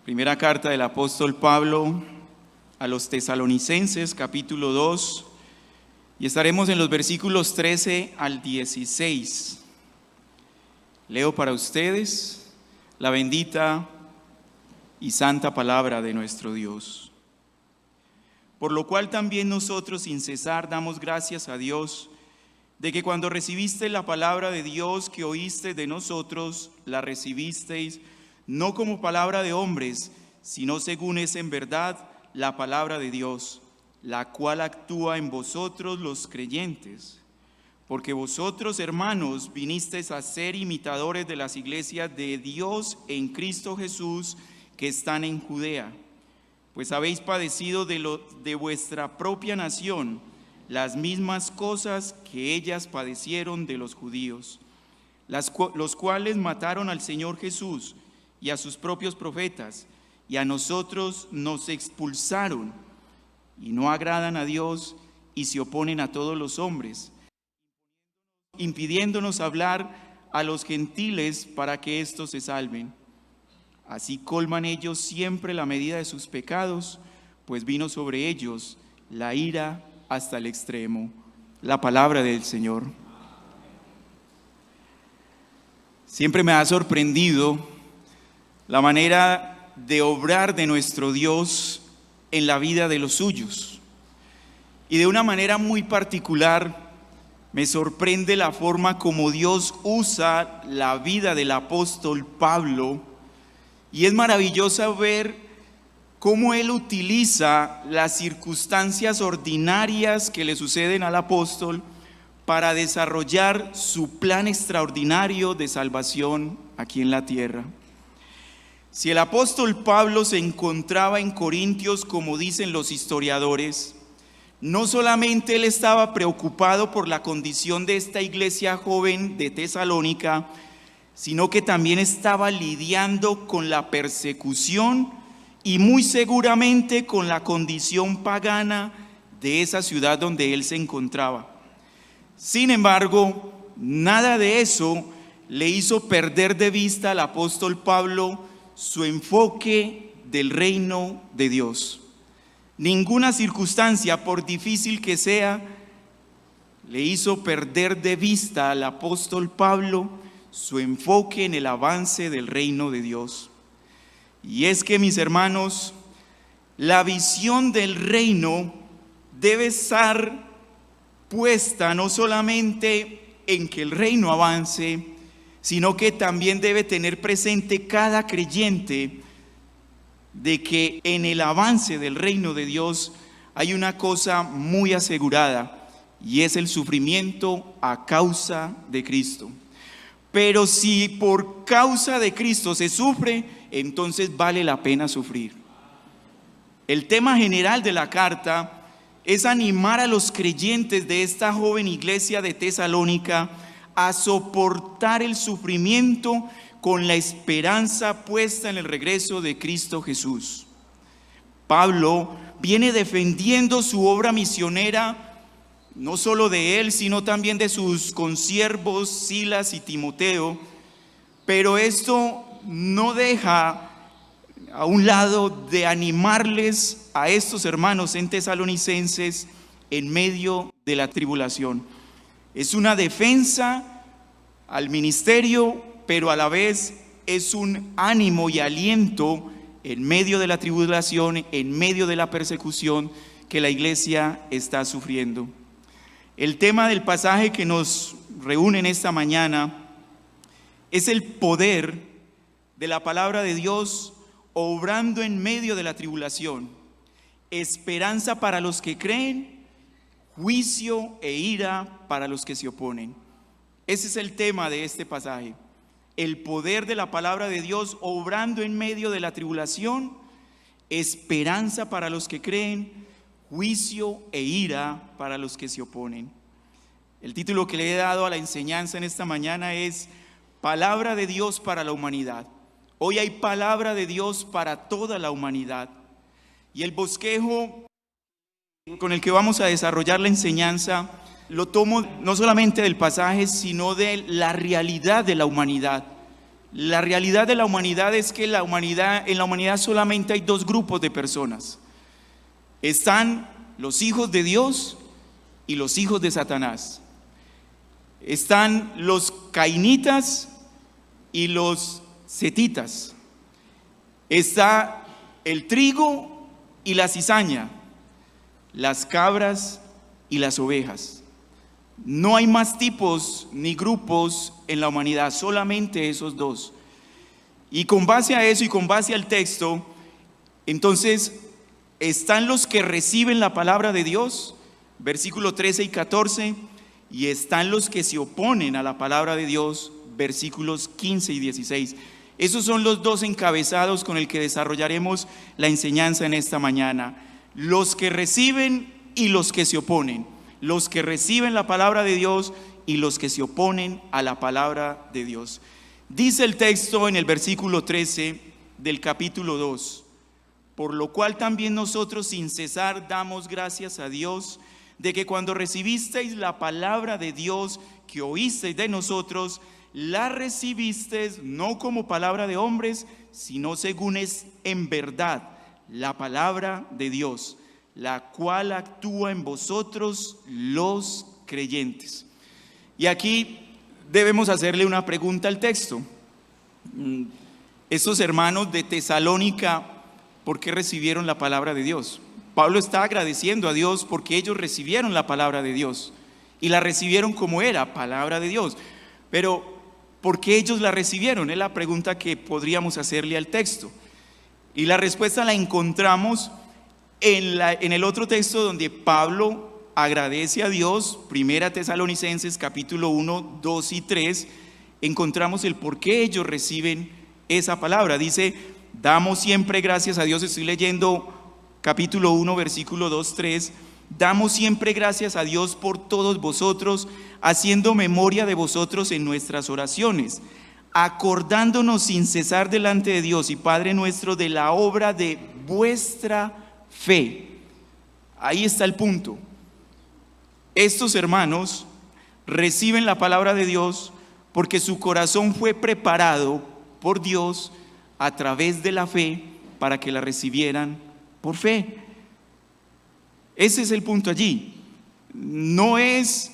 Primera carta del apóstol Pablo a los Tesalonicenses, capítulo 2, y estaremos en los versículos 13 al 16. Leo para ustedes la bendita y santa palabra de nuestro Dios. Por lo cual también nosotros sin cesar damos gracias a Dios de que cuando recibiste la palabra de Dios que oíste de nosotros, la recibisteis no como palabra de hombres, sino según es en verdad la palabra de Dios, la cual actúa en vosotros los creyentes. Porque vosotros, hermanos, vinisteis a ser imitadores de las iglesias de Dios en Cristo Jesús que están en Judea, pues habéis padecido de vuestra propia nación las mismas cosas que ellas padecieron de los judíos, los cuales mataron al Señor Jesús y a sus propios profetas, y a nosotros nos expulsaron, y no agradan a Dios, y se oponen a todos los hombres, impidiéndonos hablar a los gentiles para que éstos se salven. Así colman ellos siempre la medida de sus pecados, pues vino sobre ellos la ira hasta el extremo. La palabra del Señor. Siempre me ha sorprendido la manera de obrar de nuestro Dios en la vida de los suyos. Y de una manera muy particular me sorprende la forma como Dios usa la vida del apóstol Pablo. Y es maravilloso ver cómo él utiliza las circunstancias ordinarias que le suceden al apóstol para desarrollar su plan extraordinario de salvación aquí en la tierra. Si el apóstol Pablo se encontraba en Corintios, como dicen los historiadores, no solamente él estaba preocupado por la condición de esta iglesia joven de Tesalónica, sino que también estaba lidiando con la persecución y muy seguramente con la condición pagana de esa ciudad donde él se encontraba. Sin embargo, nada de eso le hizo perder de vista al apóstol Pablo su enfoque del reino de Dios. Ninguna circunstancia, por difícil que sea, le hizo perder de vista al apóstol Pablo su enfoque en el avance del reino de Dios. Y es que, mis hermanos, la visión del reino debe estar puesta no solamente en que el reino avance, sino que también debe tener presente cada creyente de que en el avance del reino de Dios hay una cosa muy asegurada, y es el sufrimiento a causa de Cristo. Pero si por causa de Cristo se sufre, entonces vale la pena sufrir. El tema general de la carta es animar a los creyentes de esta joven iglesia de Tesalónica a soportar el sufrimiento con la esperanza puesta en el regreso de Cristo Jesús. Pablo viene defendiendo su obra misionera, no solo de él, sino también de sus consiervos Silas y Timoteo, pero esto no deja a un lado de animarles a estos hermanos en Tesalonicenses en medio de la tribulación. Es una defensa al ministerio, pero a la vez es un ánimo y aliento en medio de la tribulación, en medio de la persecución que la iglesia está sufriendo. El tema del pasaje que nos reúne en esta mañana es el poder de la palabra de Dios obrando en medio de la tribulación, esperanza para los que creen, juicio e ira para los que se oponen. Ese es el tema de este pasaje. El poder de la palabra de Dios obrando en medio de la tribulación, esperanza para los que creen, juicio e ira para los que se oponen. El título que le he dado a la enseñanza en esta mañana es Palabra de Dios para la humanidad. Hoy hay palabra de Dios para toda la humanidad. Y el bosquejo con el que vamos a desarrollar la enseñanza lo tomo no solamente del pasaje, sino de la realidad de la humanidad. La realidad de la humanidad es que en la humanidad solamente hay dos grupos de personas. Están los hijos de Dios y los hijos de Satanás. Están los cainitas y los setitas. Está el trigo y la cizaña, las cabras y las ovejas. No hay más tipos ni grupos en la humanidad, solamente esos dos. Y con base a eso y con base al texto, entonces están los que reciben la palabra de Dios, versículos 13 y 14, y están los que se oponen a la palabra de Dios, versículos 15 y 16. Esos son los dos encabezados con el que desarrollaremos la enseñanza en esta mañana. Los que reciben y los que se oponen. Los que reciben la palabra de Dios y los que se oponen a la palabra de Dios. Dice el texto en el versículo 13 del capítulo 2: por lo cual también nosotros sin cesar damos gracias a Dios de que cuando recibisteis la palabra de Dios que oísteis de nosotros, la recibisteis no como palabra de hombres, sino según es en verdad la palabra de Dios, la cual actúa en vosotros los creyentes. Y aquí debemos hacerle una pregunta al texto. Estos hermanos de Tesalónica, ¿por qué recibieron la palabra de Dios? Pablo está agradeciendo a Dios porque ellos recibieron la palabra de Dios y la recibieron como era, palabra de Dios. Pero ¿por qué ellos la recibieron? Es la pregunta que podríamos hacerle al texto. Y la respuesta la encontramos en el otro texto donde Pablo agradece a Dios. Primera Tesalonicenses capítulo 1, 2 y 3, encontramos el por qué ellos reciben esa palabra. Dice: damos siempre gracias a Dios. Estoy leyendo capítulo 1, versículo 2, 3. Damos siempre gracias a Dios por todos vosotros, haciendo memoria de vosotros en nuestras oraciones, acordándonos sin cesar delante de Dios y Padre nuestro de la obra de vuestra fe. Ahí está el punto. Estos hermanos reciben la palabra de Dios porque su corazón fue preparado por Dios a través de la fe para que la recibieran por fe. Ese es el punto allí. No es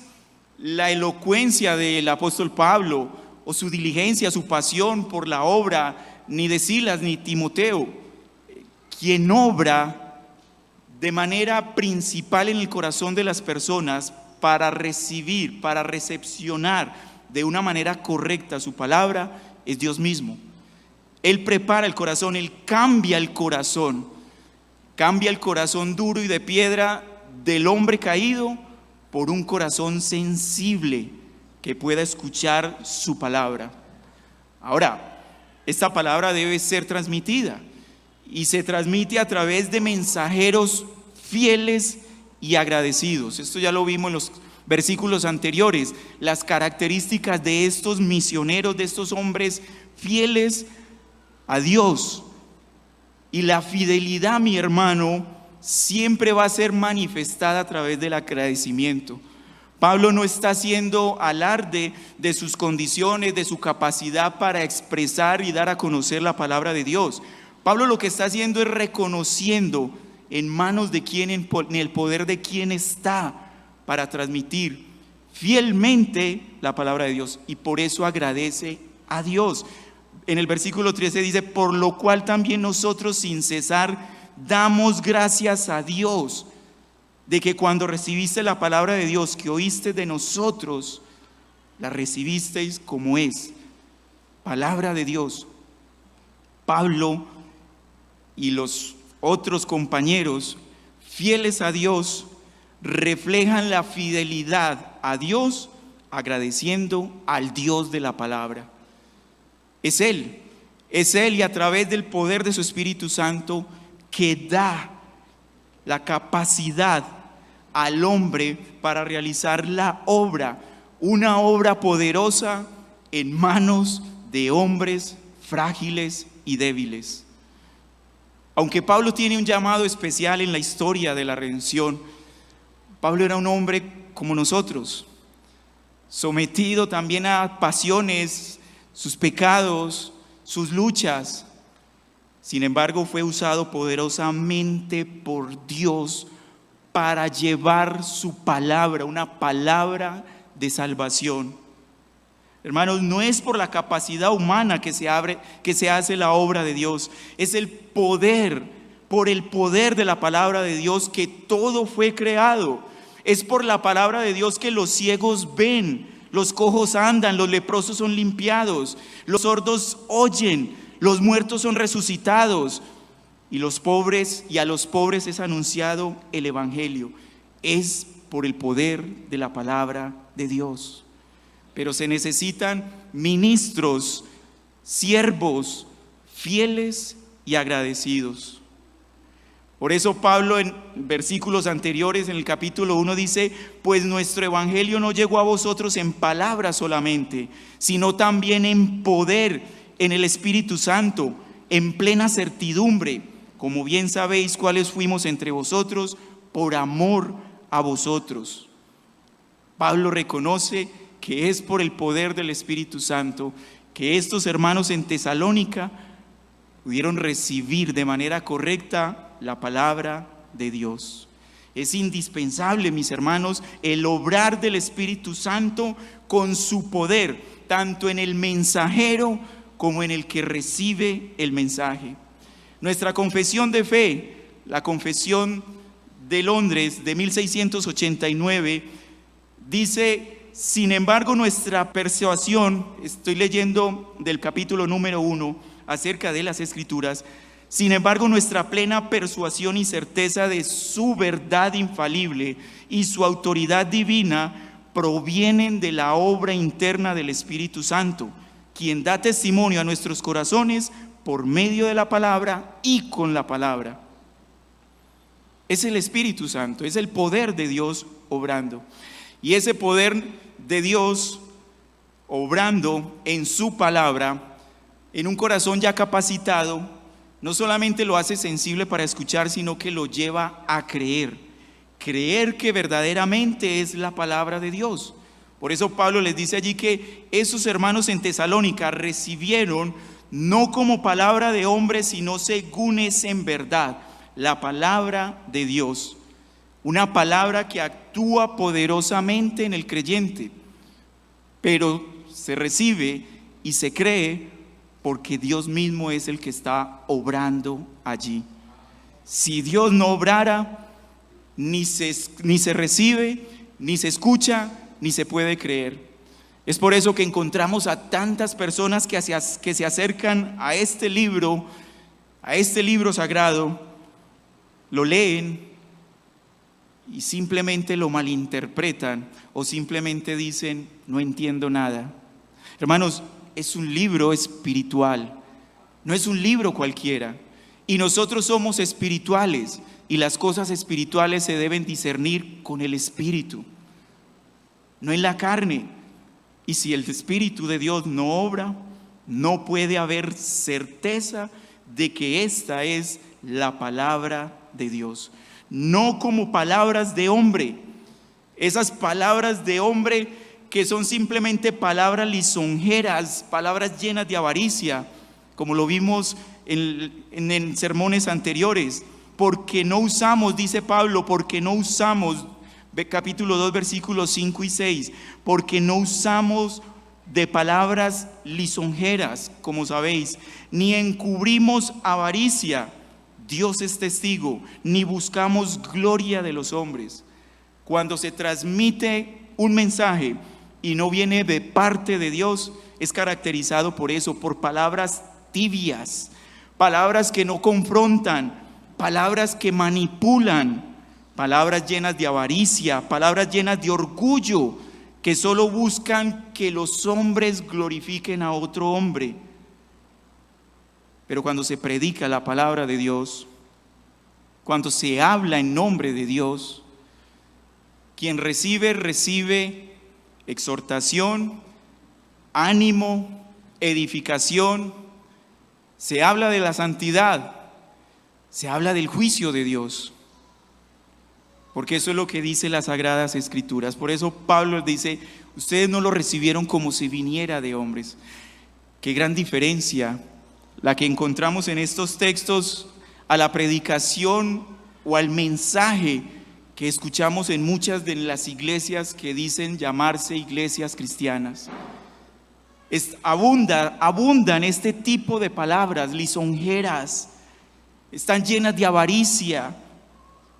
la elocuencia del apóstol Pablo o su diligencia, su pasión por la obra, ni de Silas ni Timoteo. Quien obra de manera principal en el corazón de las personas para recibir, para recepcionar de una manera correcta su palabra, es Dios mismo. Él prepara el corazón, Él cambia el corazón duro y de piedra del hombre caído por un corazón sensible que pueda escuchar su palabra. Ahora, esta palabra debe ser transmitida y se transmite a través de mensajeros fieles y agradecidos. Esto ya lo vimos en los versículos anteriores, las características de estos misioneros, de estos hombres fieles a Dios. Y la fidelidad, mi hermano, siempre va a ser manifestada a través del agradecimiento. Pablo no está haciendo alarde de sus condiciones, de su capacidad para expresar y dar a conocer la palabra de Dios. Pablo lo que está haciendo es reconociendo en manos de quién, en el poder de quién está para transmitir fielmente la palabra de Dios, y por eso agradece a Dios. En el versículo 13 dice: por lo cual también nosotros sin cesar damos gracias a Dios de que cuando recibiste la palabra de Dios que oíste de nosotros, la recibisteis como es, palabra de Dios. Pablo y los otros compañeros fieles a Dios reflejan la fidelidad a Dios agradeciendo al Dios de la palabra. Es Él y a través del poder de su Espíritu Santo que da la capacidad al hombre para realizar la obra, una obra poderosa en manos de hombres frágiles y débiles. Aunque Pablo tiene un llamado especial en la historia de la redención, Pablo era un hombre como nosotros, sometido también a pasiones, sus pecados, sus luchas. Sin embargo, fue usado poderosamente por Dios para llevar su palabra, una palabra de salvación. Hermanos, no es por la capacidad humana que se hace la obra de Dios, es el poder, por el poder de la palabra de Dios que todo fue creado. Es por la palabra de Dios que los ciegos ven, los cojos andan, los leprosos son limpiados, los sordos oyen, los muertos son resucitados y a los pobres es anunciado el evangelio. Es por el poder de la palabra de Dios. Pero se necesitan ministros, siervos, fieles y agradecidos. Por eso Pablo en versículos anteriores, en el capítulo 1 dice: pues nuestro evangelio no llegó a vosotros en palabras solamente, sino también en poder, en el Espíritu Santo, en plena certidumbre, como bien sabéis cuáles fuimos entre vosotros, por amor a vosotros. Pablo reconoce que es por el poder del Espíritu Santo que estos hermanos en Tesalónica pudieron recibir de manera correcta la palabra de Dios. Es indispensable, mis hermanos, el obrar del Espíritu Santo con su poder, tanto en el mensajero como en el que recibe el mensaje. Nuestra confesión de fe, la Confesión de Londres de 1689, dice: sin embargo, nuestra persuasión, estoy leyendo del capítulo número 1 acerca de las Escrituras, sin embargo, nuestra plena persuasión y certeza de su verdad infalible y su autoridad divina provienen de la obra interna del Espíritu Santo, quien da testimonio a nuestros corazones por medio de la palabra y con la palabra. Es el Espíritu Santo, es el poder de Dios obrando. Y ese poder de Dios obrando en su palabra, en un corazón ya capacitado, no solamente lo hace sensible para escuchar, sino que lo lleva a creer que verdaderamente es la palabra de Dios. Por eso Pablo les dice allí que esos hermanos en Tesalónica recibieron no como palabra de hombre, sino según es en verdad la palabra de Dios. Una palabra que actúa poderosamente en el creyente, pero se recibe y se cree porque Dios mismo es el que está obrando allí. Si Dios no obrara, ni se recibe, ni se escucha, ni se puede creer. Es por eso que encontramos a tantas personas que se acercan a este libro sagrado, lo leen y simplemente lo malinterpretan o simplemente dicen: no entiendo nada. Hermanos, es un libro espiritual, no es un libro cualquiera. Y nosotros somos espirituales y las cosas espirituales se deben discernir con el Espíritu, no en la carne. Y si el Espíritu de Dios no obra, no puede haber certeza de que esta es la palabra de Dios. No como palabras de hombre, esas palabras de hombre que son simplemente palabras lisonjeras, palabras llenas de avaricia, como lo vimos en sermones anteriores. Porque no usamos, dice Pablo, porque no usamos, capítulo 2, versículos 5 y 6, porque no usamos de palabras lisonjeras, como sabéis, ni encubrimos avaricia, Dios es testigo, ni buscamos gloria de los hombres. Cuando se transmite un mensaje y no viene de parte de Dios, es caracterizado por eso, por palabras tibias, palabras que no confrontan, palabras que manipulan, palabras llenas de avaricia, palabras llenas de orgullo, que solo buscan que los hombres glorifiquen a otro hombre. Pero cuando se predica la palabra de Dios, cuando se habla en nombre de Dios, quien recibe exhortación, ánimo, edificación. Se habla de la santidad, se habla del juicio de Dios, porque eso es lo que dice las Sagradas Escrituras. Por eso Pablo dice: ustedes no lo recibieron como si viniera de hombres. Qué gran diferencia la que encontramos en estos textos a la predicación o al mensaje que escuchamos en muchas de las iglesias que dicen llamarse iglesias cristianas. Abundan este tipo de palabras lisonjeras, están llenas de avaricia,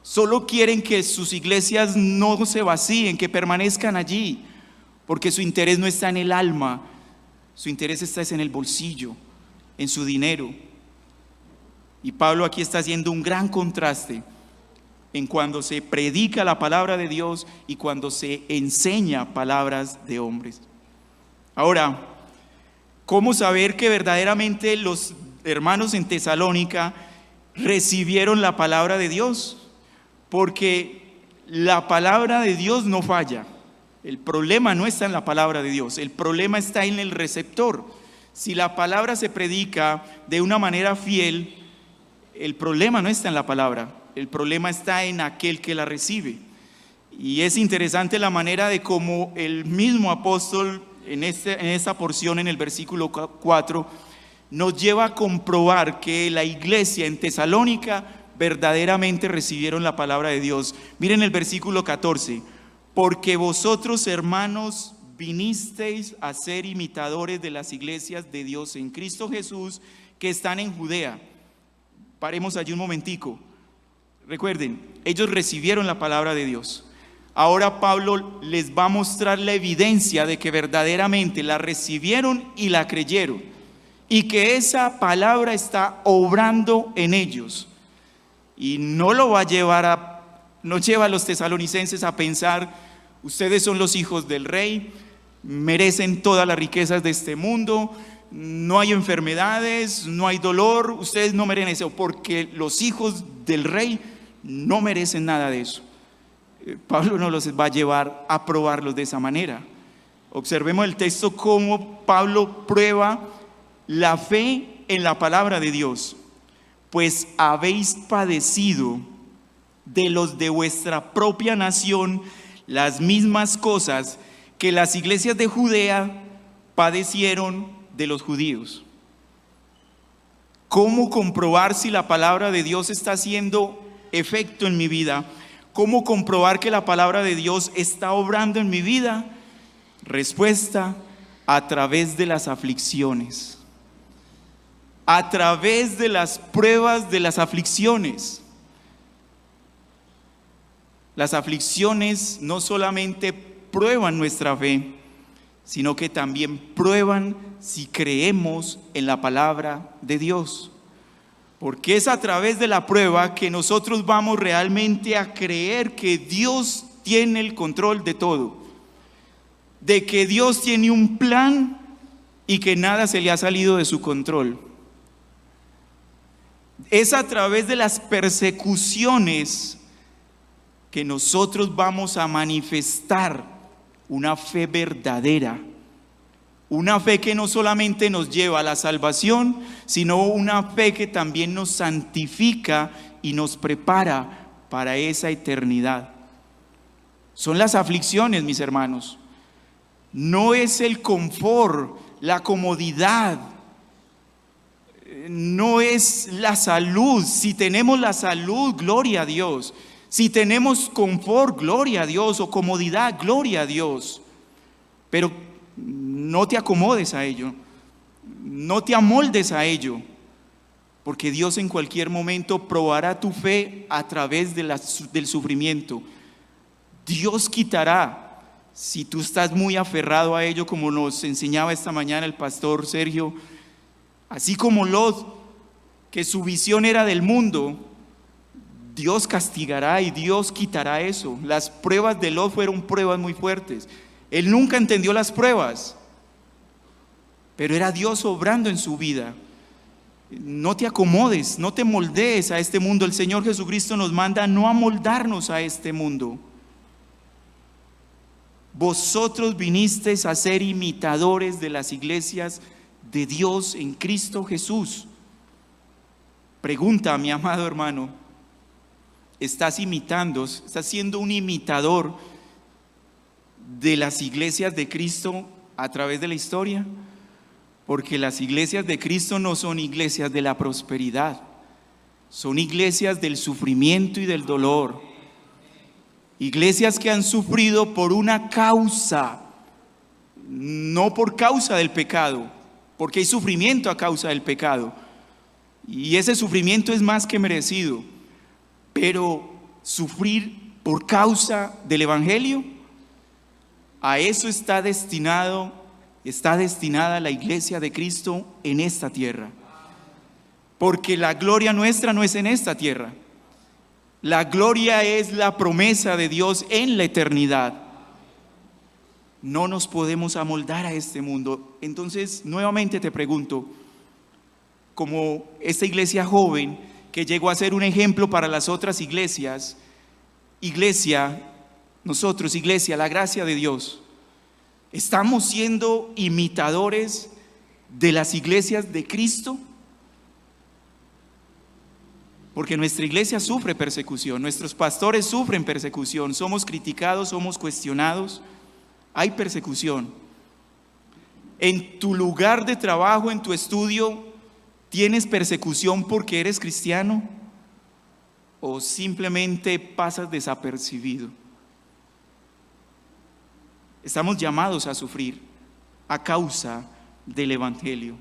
solo quieren que sus iglesias no se vacíen, que permanezcan allí, porque su interés no está en el alma, su interés está en el bolsillo, en su dinero. Y Pablo aquí está haciendo un gran contraste en cuando se predica la palabra de Dios y cuando se enseña palabras de hombres. Ahora, ¿cómo saber que verdaderamente los hermanos en Tesalónica recibieron la palabra de Dios? Porque la palabra de Dios no falla. El problema no está en la palabra de Dios, el problema está en el receptor. Si la palabra se predica de una manera fiel, el problema no está en la palabra, el problema está en aquel que la recibe. Y es interesante la manera de cómo el mismo apóstol en esta porción, en el versículo 4, nos lleva a comprobar que la iglesia en Tesalónica verdaderamente recibieron la palabra de Dios. Miren el versículo 14: porque vosotros, hermanos, vinisteis a ser imitadores de las iglesias de Dios en Cristo Jesús que están en Judea. Paremos allí un momentico. Recuerden, ellos recibieron la palabra de Dios. Ahora Pablo les va a mostrar la evidencia de que verdaderamente la recibieron y la creyeron, y que esa palabra está obrando en ellos. Y no lleva a los tesalonicenses a pensar: ustedes son los hijos del rey, merecen todas las riquezas de este mundo, no hay enfermedades, no hay dolor, ustedes no merecen eso, porque los hijos del rey no merecen nada de eso. Pablo no los va a llevar a probarlos de esa manera. Observemos el texto cómo Pablo prueba la fe en la palabra de Dios. Pues habéis padecido de los de vuestra propia nación las mismas cosas que las iglesias de Judea padecieron de los judíos. ¿Cómo comprobar si la palabra de Dios está haciendo efecto en mi vida? ¿Cómo comprobar que la palabra de Dios está obrando en mi vida? Respuesta: a través de las aflicciones, a través de las pruebas de las aflicciones. Las aflicciones no solamente prueban nuestra fe, sino que también prueban si creemos en la palabra de Dios. Porque es a través de la prueba que nosotros vamos realmente a creer que Dios tiene el control de todo, de que Dios tiene un plan y que nada se le ha salido de su control. Es a través de las persecuciones que nosotros vamos a manifestar una fe verdadera, una fe que no solamente nos lleva a la salvación, sino una fe que también nos santifica y nos prepara para esa eternidad. Son las aflicciones, mis hermanos. No es el confort, la comodidad, no es la salud. Si tenemos la salud, gloria a Dios. Si tenemos confort, gloria a Dios, o comodidad, gloria a Dios. Pero no te acomodes a ello, no te amoldes a ello, porque Dios en cualquier momento probará tu fe a través del sufrimiento. Dios quitará, si tú estás muy aferrado a ello, como nos enseñaba esta mañana el pastor Sergio, así como Lot, que su visión era del mundo, Dios castigará y Dios quitará eso. Las pruebas de Lot fueron pruebas muy fuertes. Él nunca entendió las pruebas, pero era Dios obrando en su vida. No te acomodes, no te moldees a este mundo. El Señor Jesucristo nos manda no amoldarnos a este mundo. Vosotros vinisteis a ser imitadores de las iglesias de Dios en Cristo Jesús. Pregunta, mi amado hermano: ¿estás imitando, estás siendo un imitador de las iglesias de Cristo a través de la historia? Porque las iglesias de Cristo no son iglesias de la prosperidad, son iglesias del sufrimiento y del dolor. Iglesias que han sufrido por una causa, no por causa del pecado, porque hay sufrimiento a causa del pecado. Y ese sufrimiento es más que merecido. Pero sufrir por causa del Evangelio, a eso está destinada la iglesia de Cristo en esta tierra. Porque la gloria nuestra no es en esta tierra. La gloria es la promesa de Dios en la eternidad. No nos podemos amoldar a este mundo. Entonces, nuevamente te pregunto, como esta iglesia joven que llegó a ser un ejemplo para las otras iglesias, nosotros, iglesia, la gracia de Dios, ¿estamos siendo imitadores de las iglesias de Cristo? Porque nuestra iglesia sufre persecución, nuestros pastores sufren persecución, somos criticados, somos cuestionados, hay persecución. En tu lugar de trabajo, en tu estudio, ¿tienes persecución porque eres cristiano? ¿O simplemente pasas desapercibido? Estamos llamados a sufrir a causa del Evangelio.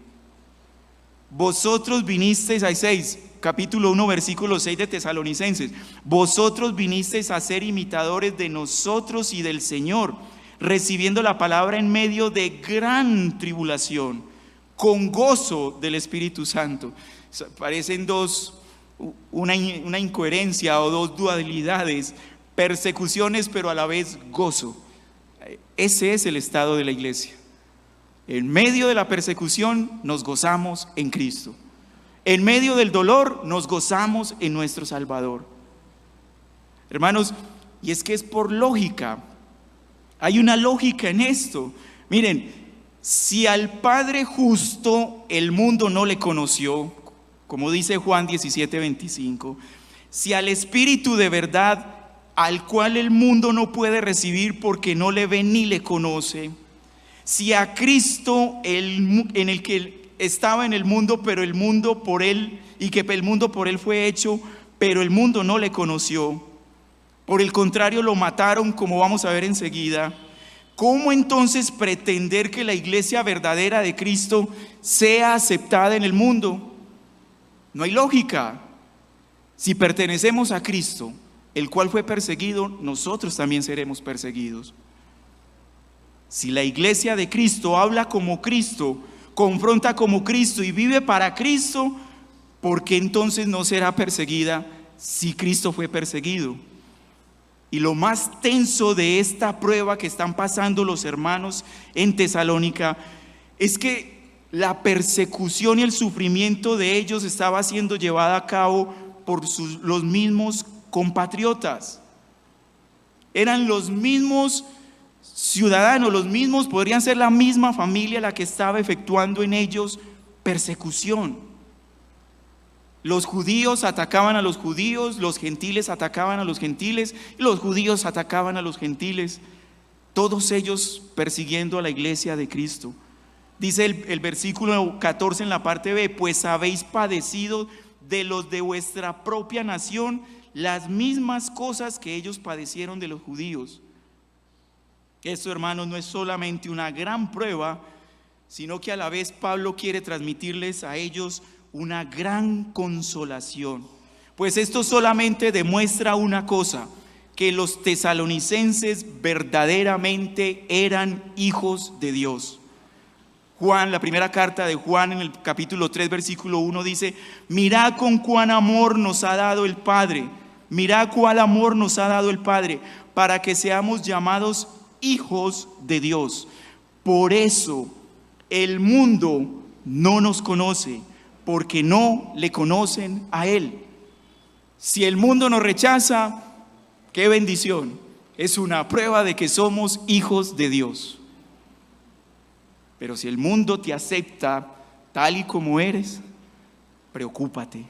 Vosotros vinisteis a 6, capítulo 1, versículo 6 de Tesalonicenses. Vosotros vinisteis a ser imitadores de nosotros y del Señor, recibiendo la palabra en medio de gran tribulación, con gozo del Espíritu Santo. Parecen una incoherencia o dos dualidades, persecuciones pero a la vez gozo. Ese es el estado de la iglesia. En medio de la persecución nos gozamos en Cristo. En medio del dolor nos gozamos en nuestro Salvador. Hermanos, y es que es por lógica. Hay una lógica en esto. Miren, si al Padre justo el mundo no le conoció, como dice Juan 17:25, si al Espíritu de verdad, al cual el mundo no puede recibir porque no le ve ni le conoce, si a Cristo en el que estaba en el mundo, pero el mundo por él, y que el mundo por él fue hecho, pero el mundo no le conoció, por el contrario lo mataron, como vamos a ver enseguida, ¿cómo entonces pretender que la iglesia verdadera de Cristo sea aceptada en el mundo? No hay lógica. Si pertenecemos a Cristo, el cual fue perseguido, nosotros también seremos perseguidos. Si la iglesia de Cristo habla como Cristo, confronta como Cristo y vive para Cristo, ¿por qué entonces no será perseguida si Cristo fue perseguido? Y lo más tenso de esta prueba que están pasando los hermanos en Tesalónica es que la persecución y el sufrimiento de ellos estaba siendo llevada a cabo por los mismos compatriotas. Eran los mismos ciudadanos, los mismos, podrían ser la misma familia la que estaba efectuando en ellos persecución. Los judíos atacaban a los judíos, los gentiles atacaban a los gentiles, y los judíos atacaban a los gentiles, todos ellos persiguiendo a la iglesia de Cristo. Dice el versículo 14 en la parte B, pues habéis padecido de los de vuestra propia nación las mismas cosas que ellos padecieron de los judíos. Esto, hermanos, no es solamente una gran prueba, sino que a la vez Pablo quiere transmitirles a ellos una gran consolación. Pues esto solamente demuestra una cosa, que los tesalonicenses verdaderamente eran hijos de Dios. Juan, la primera carta de Juan en el capítulo 3, versículo 1 dice, mirad con cuán amor nos ha dado el Padre, mirad cuál amor nos ha dado el Padre, para que seamos llamados hijos de Dios. Por eso el mundo no nos conoce, porque no le conocen a Él. Si el mundo nos rechaza, qué bendición, es una prueba de que somos hijos de Dios. Pero si el mundo te acepta tal y como eres, preocúpate.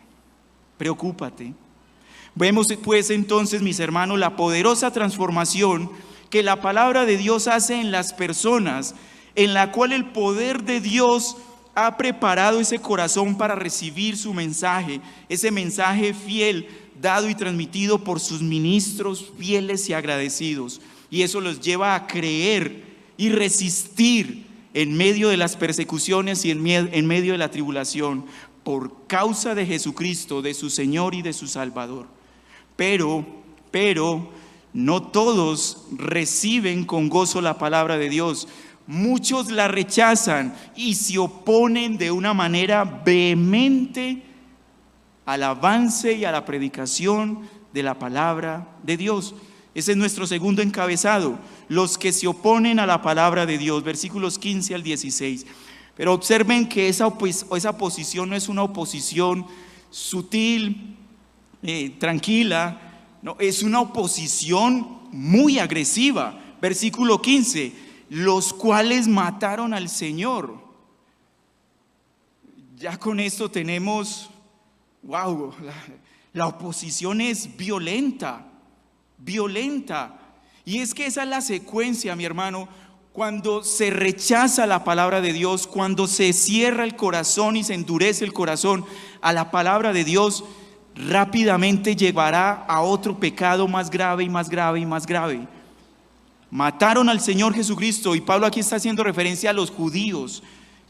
Vemos pues entonces, mis hermanos, la poderosa transformación que la palabra de Dios hace en las personas, en la cual el poder de Dios ha preparado ese corazón para recibir su mensaje, ese mensaje fiel dado y transmitido por sus ministros fieles y agradecidos. Y eso los lleva a creer y resistir en medio de las persecuciones y en medio de la tribulación, por causa de Jesucristo, de su Señor y de su Salvador. Pero no todos reciben con gozo la palabra de Dios. Muchos la rechazan y se oponen de una manera vehemente al avance y a la predicación de la palabra de Dios. Ese es nuestro segundo encabezado: los que se oponen a la palabra de Dios, versículos 15 al 16. Pero observen que esa oposición no es una oposición sutil, tranquila, no, es una oposición muy agresiva. Versículo 15: los cuales mataron al Señor. Ya con esto tenemos, wow, la oposición es violenta. Y es que esa es la secuencia, mi hermano. Cuando se rechaza la palabra de Dios, cuando se cierra el corazón y se endurece el corazón a la palabra de Dios, rápidamente llevará a otro pecado más grave y más grave y más grave. Mataron al Señor Jesucristo, y Pablo aquí está haciendo referencia a los judíos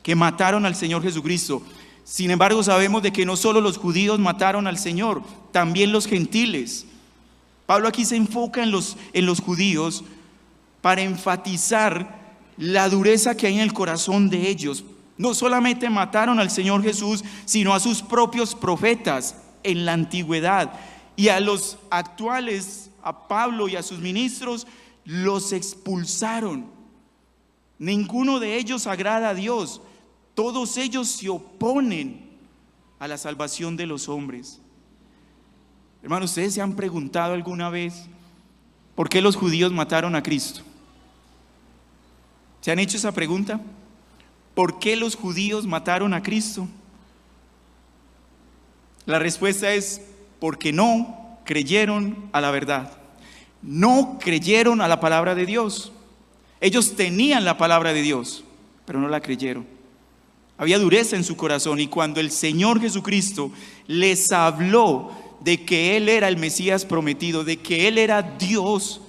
que mataron al Señor Jesucristo. Sin embargo, sabemos de que no solo los judíos mataron al Señor, también los gentiles. Pablo aquí se enfoca en los judíos para enfatizar la dureza que hay en el corazón de ellos. No solamente mataron al Señor Jesús, sino a sus propios profetas en la antigüedad. Y a los actuales, a Pablo y a sus ministros, los expulsaron. Ninguno de ellos agrada a Dios. Todos ellos se oponen a la salvación de los hombres. Hermanos, ¿ustedes se han preguntado alguna vez por qué los judíos mataron a Cristo? ¿Se han hecho esa pregunta? ¿Por qué los judíos mataron a Cristo? La respuesta es porque no creyeron a la verdad. No creyeron a la palabra de Dios. Ellos tenían la palabra de Dios, pero no la creyeron. Había dureza en su corazón, y cuando el Señor Jesucristo les habló de que Él era el Mesías prometido, de que Él era Dios,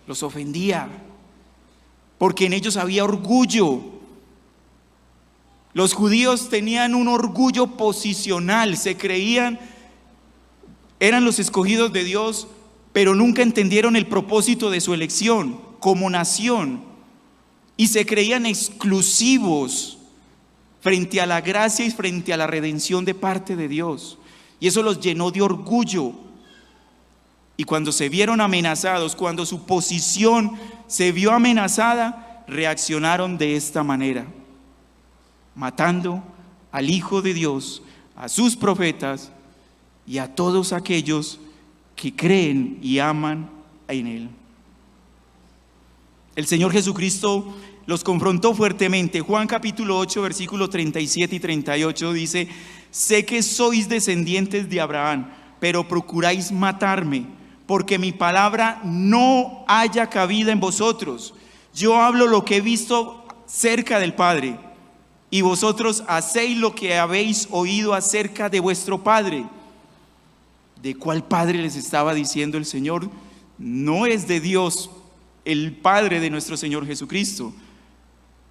los ofendía, porque en ellos había orgullo. Los judíos tenían un orgullo posicional, se creían, eran los escogidos de Dios, pero nunca entendieron el propósito de su elección como nación, y se creían exclusivos frente a la gracia y frente a la redención de parte de Dios, y eso los llenó de orgullo. Y cuando se vieron amenazados, cuando su posición se vio amenazada, reaccionaron de esta manera, matando al Hijo de Dios, a sus profetas y a todos aquellos que creen y aman en Él. El Señor Jesucristo los confrontó fuertemente. Juan capítulo 8, versículos 37 y 38 dice: sé que sois descendientes de Abraham, pero procuráis matarme, porque mi palabra no haya cabida en vosotros. Yo hablo lo que he visto cerca del Padre, y vosotros hacéis lo que habéis oído acerca de vuestro padre. ¿De cuál padre les estaba diciendo el Señor? No es de Dios, el Padre de nuestro Señor Jesucristo.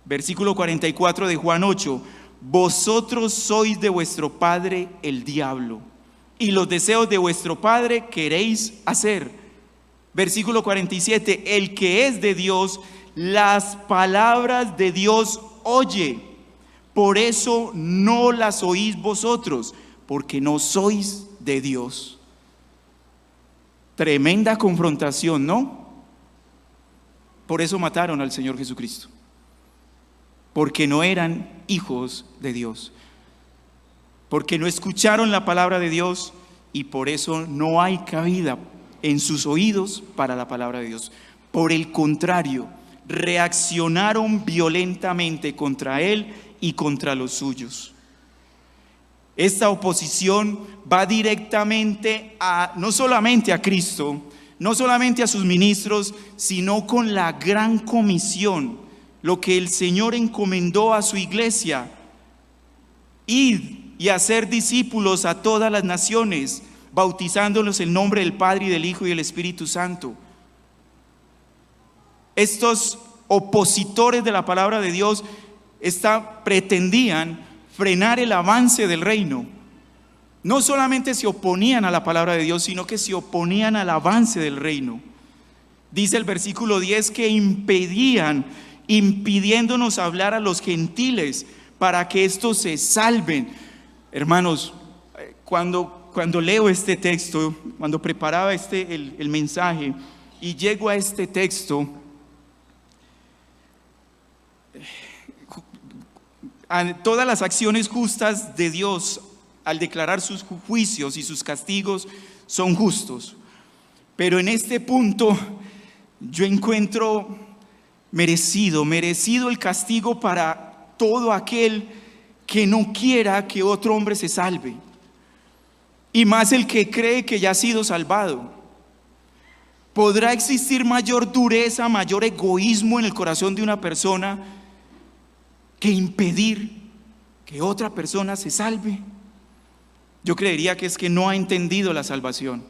Versículo 44 de Juan 8: vosotros sois de vuestro padre el diablo, y los deseos de vuestro padre queréis hacer. Versículo 47: el que es de Dios, las palabras de Dios oye, por eso no las oís vosotros, porque no sois de Dios. Tremenda confrontación, ¿no? Por eso mataron al Señor Jesucristo, porque no eran hijos de Dios, porque no escucharon la palabra de Dios, y por eso no hay cabida en sus oídos para la palabra de Dios. Por el contrario, reaccionaron violentamente contra Él y contra los suyos. Esta oposición va directamente no solamente a Cristo, no solamente a sus ministros, sino con la gran comisión, lo que el Señor encomendó a su iglesia, Id y hacer discípulos a todas las naciones, bautizándolos en nombre del Padre y del Hijo y del Espíritu Santo. Estos opositores de la palabra de Dios pretendían frenar el avance del reino. No solamente se oponían a la palabra de Dios, sino que se oponían al avance del reino. Dice el versículo 10 que impidiéndonos hablar a los gentiles para que estos se salven. Hermanos, cuando leo este texto, cuando preparaba el mensaje y llego a este texto, todas las acciones justas de Dios al declarar sus juicios y sus castigos son justos, pero en este punto yo encuentro merecido el castigo para todo aquel que no quiera que otro hombre se salve, y más el que cree que ya ha sido salvado. ¿Podrá existir mayor dureza, mayor egoísmo en el corazón de una persona que impedir que otra persona se salve? Yo creería que es que no ha entendido la salvación.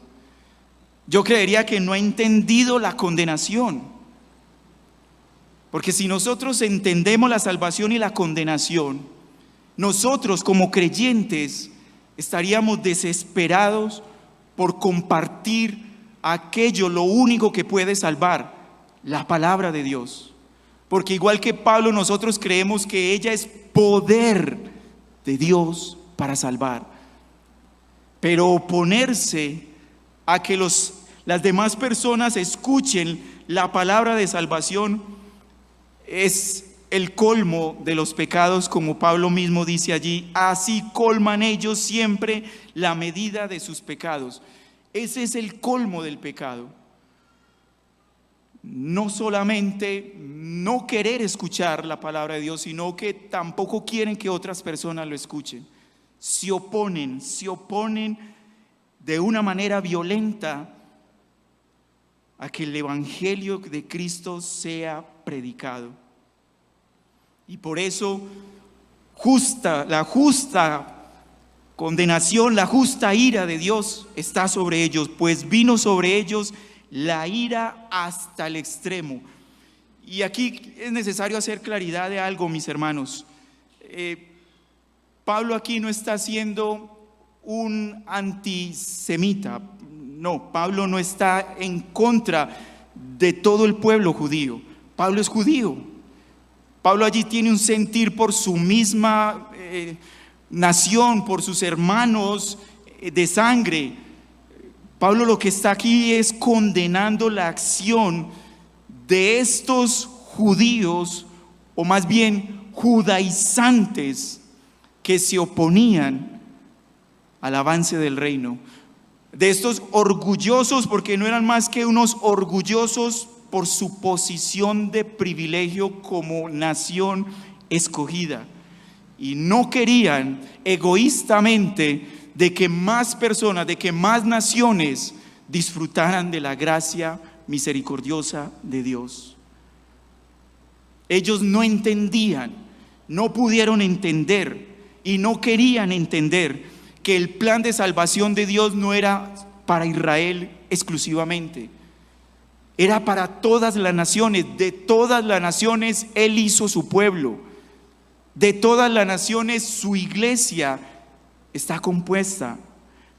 Yo creería que no ha entendido la condenación. Porque si nosotros entendemos la salvación y la condenación, nosotros como creyentes estaríamos desesperados por compartir aquello, lo único que puede salvar, la palabra de Dios. Porque igual que Pablo, nosotros creemos que ella es poder de Dios para salvar. Pero oponerse a que las demás personas escuchen la palabra de salvación es el colmo de los pecados, como Pablo mismo dice allí: así colman ellos siempre la medida de sus pecados. Ese es el colmo del pecado. No solamente no querer escuchar la palabra de Dios, sino que tampoco quieren que otras personas lo escuchen. Se oponen de una manera violenta a que el evangelio de Cristo sea predicado. Y por eso la justa condenación, la justa ira de Dios está sobre ellos, pues vino sobre ellos la ira hasta el extremo. Y aquí es necesario hacer claridad de algo, mis hermanos. Pablo aquí no está siendo un antisemita. No, Pablo no está en contra de todo el pueblo judío. Pablo es judío. Pablo allí tiene un sentir por su misma nación, por sus hermanos de sangre. Pablo lo que está aquí es condenando la acción de estos judíos, o más bien judaizantes, que se oponían al avance del reino. De estos orgullosos, porque no eran más que unos orgullosos por su posición de privilegio como nación escogida, y no querían egoístamente de que más personas, de que más naciones disfrutaran de la gracia misericordiosa de Dios. Ellos no entendían, no pudieron entender y no querían entender que el plan de salvación de Dios no era para Israel exclusivamente, era para todas las naciones. De todas las naciones Él hizo su pueblo, de todas las naciones su iglesia está compuesta.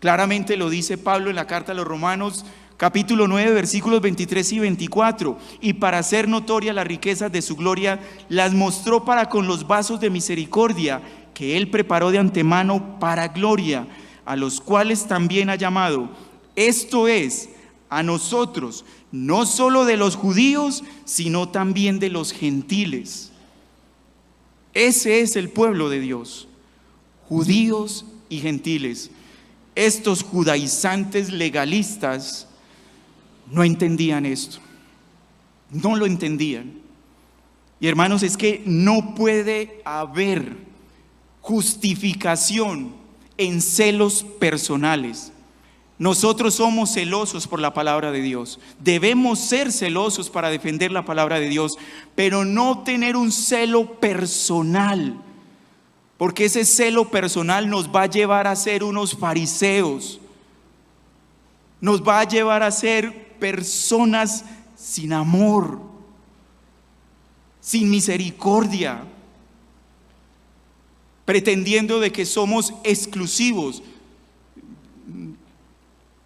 Claramente lo dice Pablo en la carta a los Romanos, capítulo 9, versículos 23 y 24. Y para hacer notoria las riquezas de su gloria, las mostró para con los vasos de misericordia que Él preparó de antemano para gloria, a los cuales también ha llamado, esto es, a nosotros, no solo de los judíos, sino también de los gentiles. Ese es el pueblo de Dios, judíos y gentiles. Estos judaizantes legalistas no entendían esto, no lo entendían. Y hermanos, es que no puede haber justificación en celos personales. Nosotros somos celosos por la palabra de Dios, debemos ser celosos para defender la palabra de Dios, pero no tener un celo personal porque ese celo personal nos va a llevar a ser unos fariseos, nos va a llevar a ser personas sin amor, sin misericordia, pretendiendo de que somos exclusivos.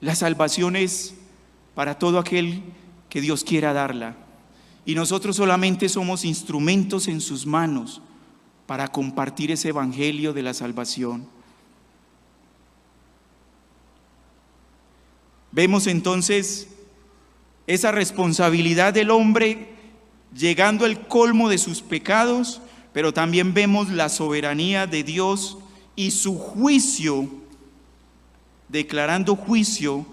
La salvación es para todo aquel que Dios quiera darla, y nosotros solamente somos instrumentos en sus manos para compartir ese evangelio de la salvación. Vemos entonces esa responsabilidad del hombre llegando al colmo de sus pecados, pero también vemos la soberanía de Dios y su juicio, declarando juicio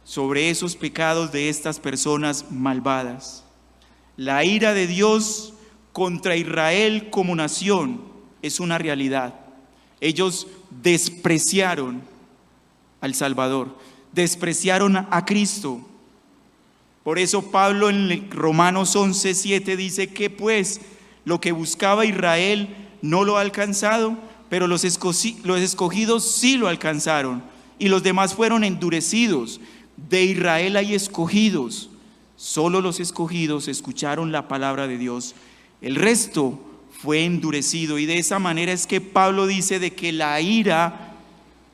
sobre esos pecados de estas personas malvadas. La ira de Dios contra Israel como nación es una realidad. Ellos despreciaron al Salvador, despreciaron a Cristo. Por eso Pablo en Romanos 11:7 dice que pues lo que buscaba Israel no lo ha alcanzado, pero los escogidos sí lo alcanzaron, y los demás fueron endurecidos. De Israel hay escogidos, solo los escogidos escucharon la palabra de Dios, el resto fue endurecido. Y de esa manera es que Pablo dice de que la ira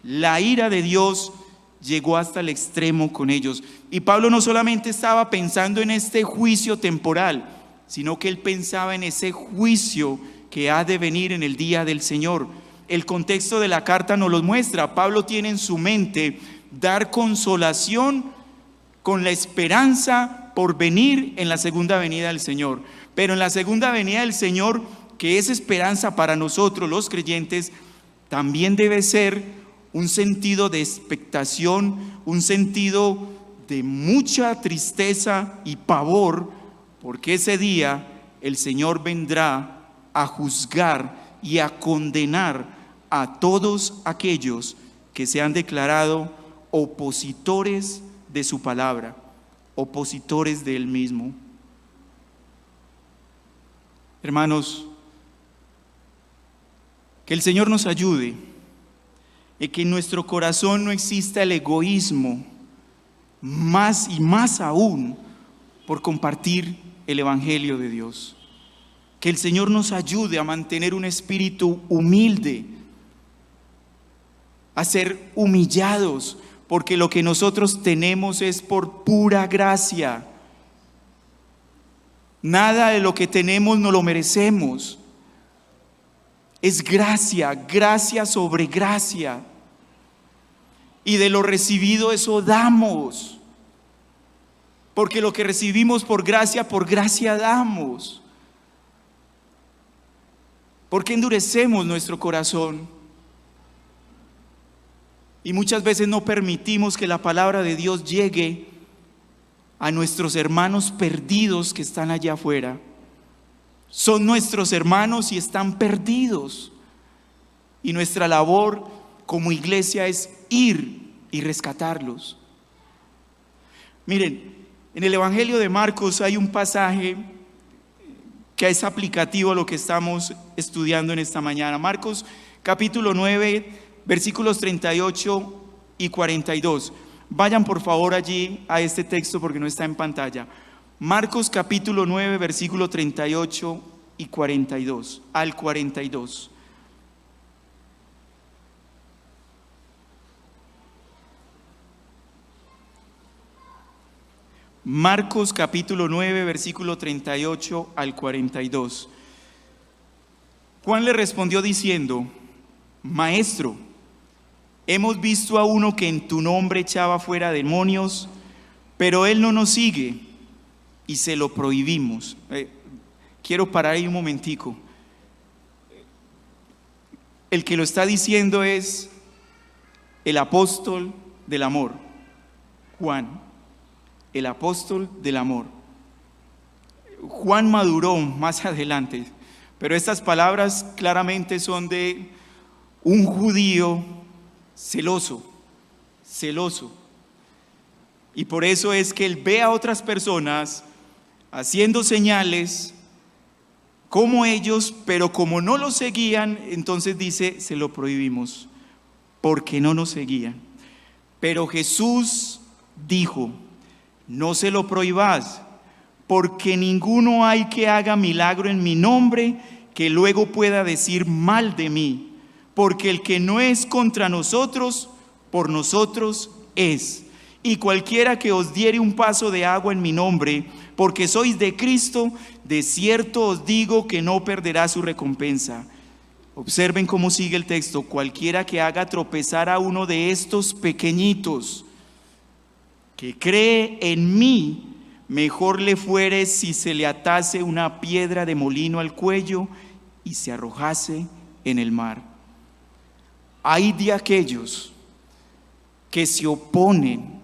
de Dios llegó hasta el extremo con ellos. Y Pablo no solamente estaba pensando en este juicio temporal, sino que él pensaba en ese juicio que ha de venir en el día del Señor. El contexto de la carta nos lo muestra. Pablo tiene en su mente dar consolación con la esperanza por venir en la segunda venida del Señor. Pero en la segunda venida del Señor, que es esperanza para nosotros los creyentes, también debe ser un sentido de expectación, un sentido de mucha tristeza y pavor, porque ese día el Señor vendrá a juzgar y a condenar a todos aquellos que se han declarado opositores de su palabra, opositores de Él mismo. Hermanos, que el Señor nos ayude y que en nuestro corazón no exista el egoísmo, más y más aún por compartir el Evangelio de Dios. Que el Señor nos ayude a mantener un espíritu humilde, a ser humillados, porque lo que nosotros tenemos es por pura gracia. Nada de lo que tenemos no lo merecemos. Es gracia, gracia sobre gracia. Y de lo recibido eso damos. Porque lo que recibimos por gracia damos. ¿Por qué endurecemos nuestro corazón? Y muchas veces no permitimos que la palabra de Dios llegue a nuestros hermanos perdidos que están allá afuera. Son nuestros hermanos y están perdidos. Y nuestra labor como iglesia es ir y rescatarlos. Miren, en el Evangelio de Marcos hay un pasaje que es aplicativo a lo que estamos estudiando en esta mañana. Marcos capítulo 9, versículos 38 y 42. Vayan por favor allí a este texto porque no está en pantalla. Marcos capítulo 9, versículo 38 y 42, al 42. Marcos capítulo 9, versículo 38 al 42. Juan le respondió diciendo: Maestro, hemos visto a uno que en tu nombre echaba fuera demonios, pero él no nos sigue y se lo prohibimos. Quiero parar ahí un momentico. El que lo está diciendo es el apóstol del amor, Juan, el apóstol del amor. Juan maduró más adelante, pero estas palabras claramente son de un judío celoso. Y por eso es que él ve a otras personas haciendo señales, como ellos, pero como no lo seguían, entonces dice, se lo prohibimos, porque no nos seguían. Pero Jesús dijo, no se lo prohibáis, porque ninguno hay que haga milagro en mi nombre que luego pueda decir mal de mí, porque el que no es contra nosotros, por nosotros es. Y cualquiera que os diere un vaso de agua en mi nombre, porque sois de Cristo, de cierto os digo que no perderá su recompensa. Observen cómo sigue el texto. Cualquiera que haga tropezar a uno de estos pequeñitos que cree en mí, mejor le fuere si se le atase una piedra de molino al cuello y se arrojase en el mar. Hay de aquellos que se oponen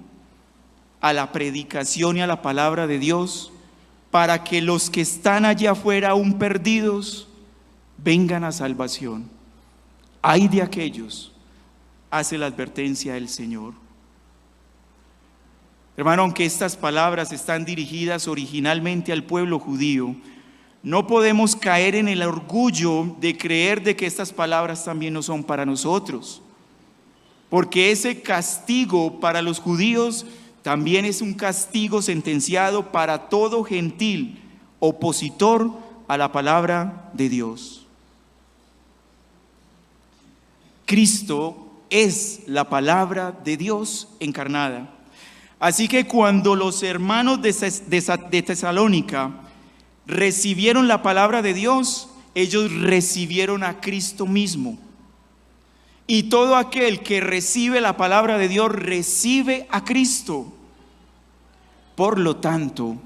a la predicación y a la palabra de Dios para que los que están allá afuera aún perdidos vengan a salvación. Hay de aquellos, hace la advertencia del Señor. Hermano, aunque estas palabras están dirigidas originalmente al pueblo judío, no podemos caer en el orgullo de creer de que estas palabras también no son para nosotros, porque ese castigo para los judíos también es un castigo sentenciado para todo gentil opositor a la palabra de Dios. Cristo es la palabra de Dios encarnada. Así que cuando los hermanos de Tesalónica recibieron la palabra de Dios, ellos recibieron a Cristo mismo. Y todo aquel que recibe la palabra de Dios recibe a Cristo. Por lo tanto,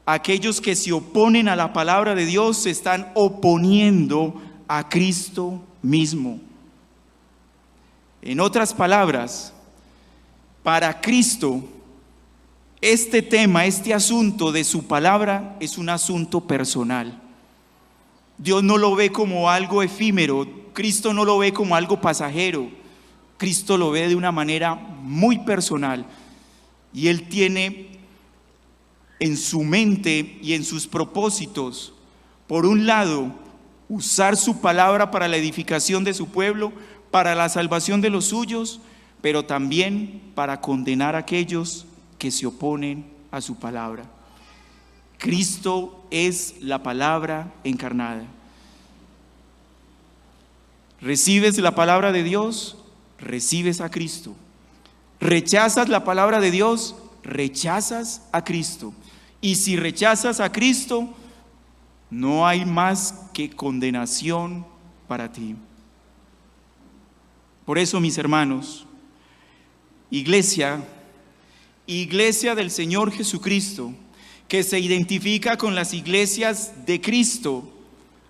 aquellos que se oponen a la palabra de Dios se están oponiendo a Cristo mismo. En otras palabras, para Cristo, este tema, este asunto de su palabra es un asunto personal. Dios no lo ve como algo efímero, Cristo no lo ve como algo pasajero, Cristo lo ve de una manera muy personal. Y Él tiene en su mente y en sus propósitos, por un lado, usar su palabra para la edificación de su pueblo, para la salvación de los suyos, pero también para condenar a aquellos que se oponen a su palabra. Cristo es la palabra encarnada. ¿Recibes la palabra de Dios? Recibes a Cristo. ¿Rechazas la palabra de Dios? Rechazas a Cristo. Y si rechazas a Cristo, no hay más que condenación para ti. Por eso, mis hermanos, iglesia del Señor Jesucristo, que se identifica con las iglesias de Cristo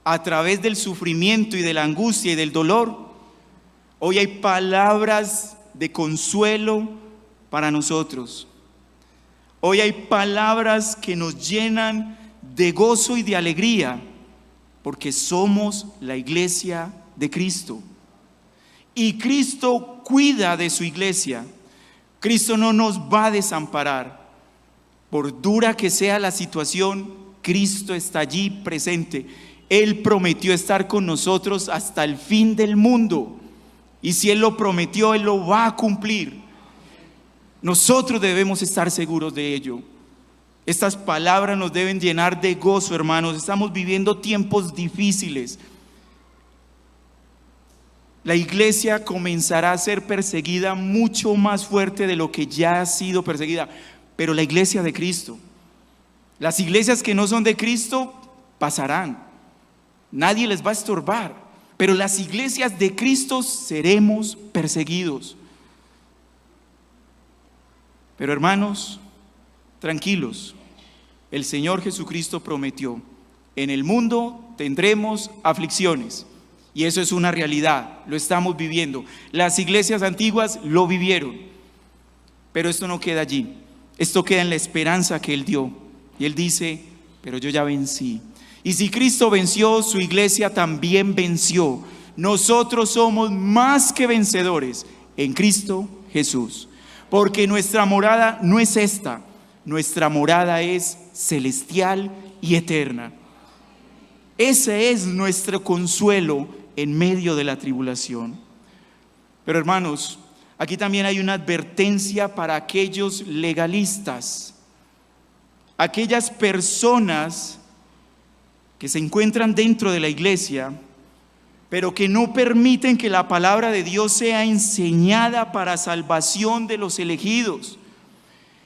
a través del sufrimiento y de la angustia y del dolor, hoy hay palabras de consuelo para nosotros. Hoy hay palabras que nos llenan de gozo y de alegría, porque somos la iglesia de Cristo. Y Cristo cuida de su iglesia. Cristo no nos va a desamparar. Por dura que sea la situación, Cristo está allí presente. Él prometió estar con nosotros hasta el fin del mundo. Y si Él lo prometió, Él lo va a cumplir. Nosotros debemos estar seguros de ello. Estas palabras nos deben llenar de gozo, hermanos. Estamos viviendo tiempos difíciles. La iglesia comenzará a ser perseguida mucho más fuerte de lo que ya ha sido perseguida. Pero la iglesia de Cristo, las iglesias que no son de Cristo pasarán. Nadie les va a estorbar. Pero las iglesias de Cristo seremos perseguidos. Pero hermanos, tranquilos. El Señor Jesucristo prometió: en el mundo tendremos aflicciones. Y eso es una realidad, lo estamos viviendo. Las iglesias antiguas lo vivieron. Pero esto no queda allí. Esto queda en la esperanza que Él dio. Y Él dice: pero yo ya vencí. Y si Cristo venció, su iglesia también venció. Nosotros somos más que vencedores en Cristo Jesús. Porque nuestra morada no es esta. Nuestra morada es celestial y eterna. Ese es nuestro consuelo en medio de la tribulación. Pero hermanos, aquí también hay una advertencia para aquellos legalistas, aquellas personas que se encuentran dentro de la iglesia, pero que no permiten que la palabra de Dios sea enseñada para salvación de los elegidos,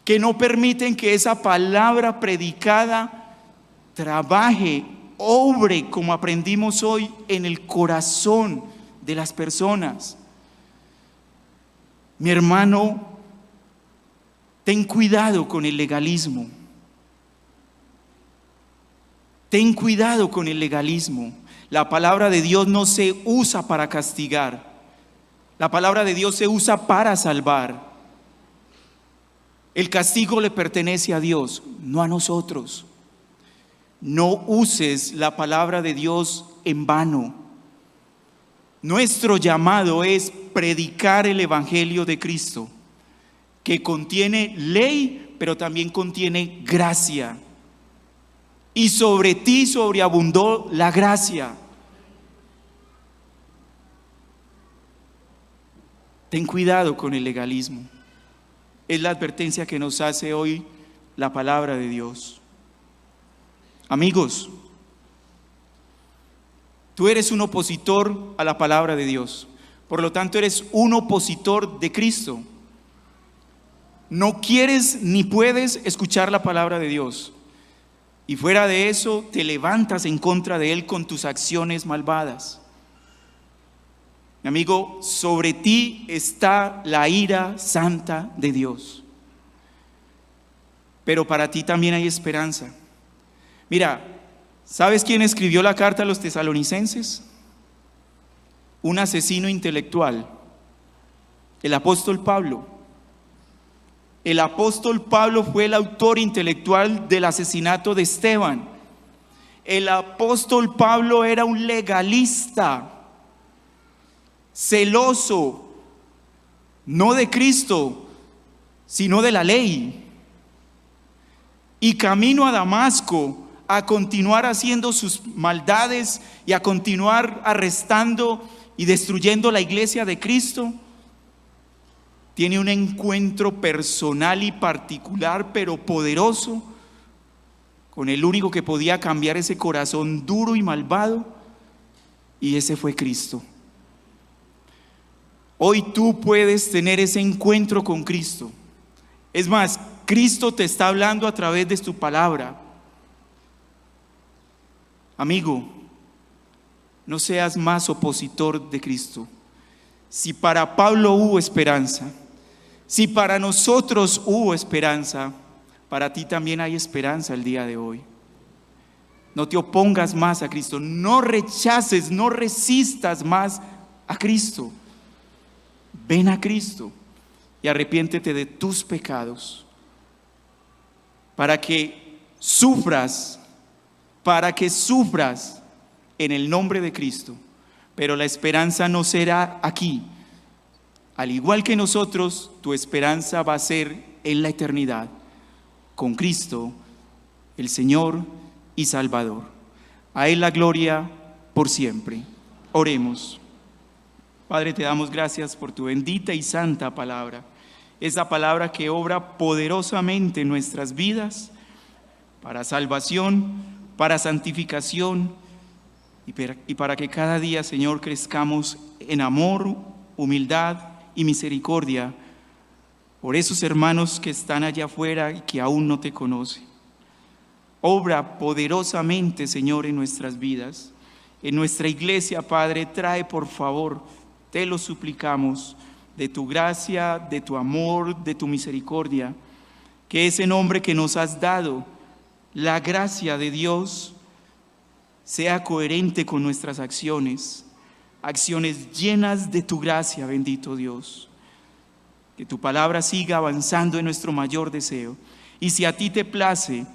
que no permiten que esa palabra predicada trabaje, obre, como aprendimos hoy, en el corazón de las personas. Mi hermano, ten cuidado con el legalismo. Ten cuidado con el legalismo. La palabra de Dios no se usa para castigar. La palabra de Dios se usa para salvar. El castigo le pertenece a Dios, no a nosotros. No uses la palabra de Dios en vano. Nuestro llamado es predicar el evangelio de Cristo, que contiene ley, pero también contiene gracia. Y sobre ti sobreabundó la gracia. Ten cuidado con el legalismo. Es la advertencia que nos hace hoy la palabra de Dios. Amigos, tú eres un opositor a la palabra de Dios. Por lo tanto, eres un opositor de Cristo. No quieres ni puedes escuchar la palabra de Dios. Y fuera de eso, te levantas en contra de Él con tus acciones malvadas. Mi amigo, sobre ti está la ira santa de Dios. Pero para ti también hay esperanza. Mira, ¿sabes quién escribió la carta a los tesalonicenses? Un asesino intelectual, el apóstol Pablo. El apóstol Pablo fue el autor intelectual del asesinato de Esteban. El apóstol Pablo era un legalista, celoso, no de Cristo, sino de la ley. Y camino a Damasco a continuar haciendo sus maldades y a continuar arrestando y destruyendo la iglesia de Cristo, tiene un encuentro personal y particular, pero poderoso, con el único que podía cambiar ese corazón duro y malvado, y ese fue Cristo. Hoy tú puedes tener ese encuentro con Cristo. Es más, Cristo te está hablando a través de su palabra. Amigo, no seas más opositor de Cristo. Si para Pablo hubo esperanza, si para nosotros hubo esperanza, para ti también hay esperanza el día de hoy. No te opongas más a Cristo, no rechaces, no resistas más a Cristo. Ven a Cristo y arrepiéntete de tus pecados para que sufras en el nombre de Cristo. Pero la esperanza no será aquí. Al igual que nosotros, tu esperanza va a ser en la eternidad, con Cristo, el Señor y Salvador. A Él la gloria por siempre. Oremos. Padre, te damos gracias por tu bendita y santa palabra. Esa palabra que obra poderosamente en nuestras vidas, para salvación, para santificación y para que cada día, Señor, crezcamos en amor, humildad y misericordia por esos hermanos que están allá afuera y que aún no te conocen. Obra poderosamente, Señor, en nuestras vidas. En nuestra iglesia, Padre, trae por favor, te lo suplicamos, de tu gracia, de tu amor, de tu misericordia, que ese nombre que nos has dado, la gracia de Dios, sea coherente con nuestras acciones llenas de tu gracia, bendito Dios. Que tu palabra siga avanzando en nuestro mayor deseo. Y si a ti te place,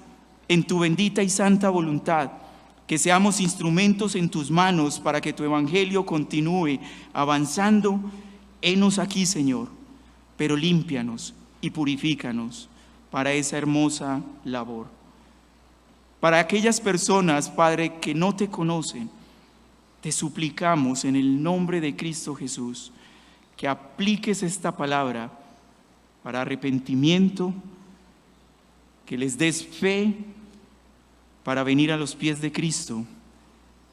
en tu bendita y santa voluntad, que seamos instrumentos en tus manos para que tu evangelio continúe avanzando, henos aquí, Señor, pero límpianos y purifícanos para esa hermosa labor. Para aquellas personas, Padre, que no te conocen, te suplicamos en el nombre de Cristo Jesús que apliques esta palabra para arrepentimiento, que les des fe para venir a los pies de Cristo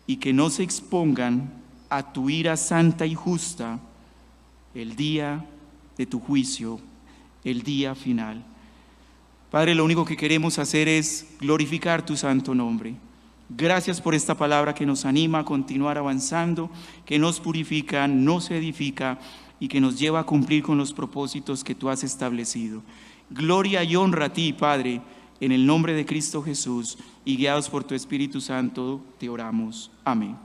y que no se expongan a tu ira santa y justa el día de tu juicio, el día final. Padre, lo único que queremos hacer es glorificar tu santo nombre. Gracias por esta palabra que nos anima a continuar avanzando, que nos purifica, nos edifica y que nos lleva a cumplir con los propósitos que tú has establecido. Gloria y honra a ti, Padre, en el nombre de Cristo Jesús, y guiados por tu Espíritu Santo, te oramos. Amén.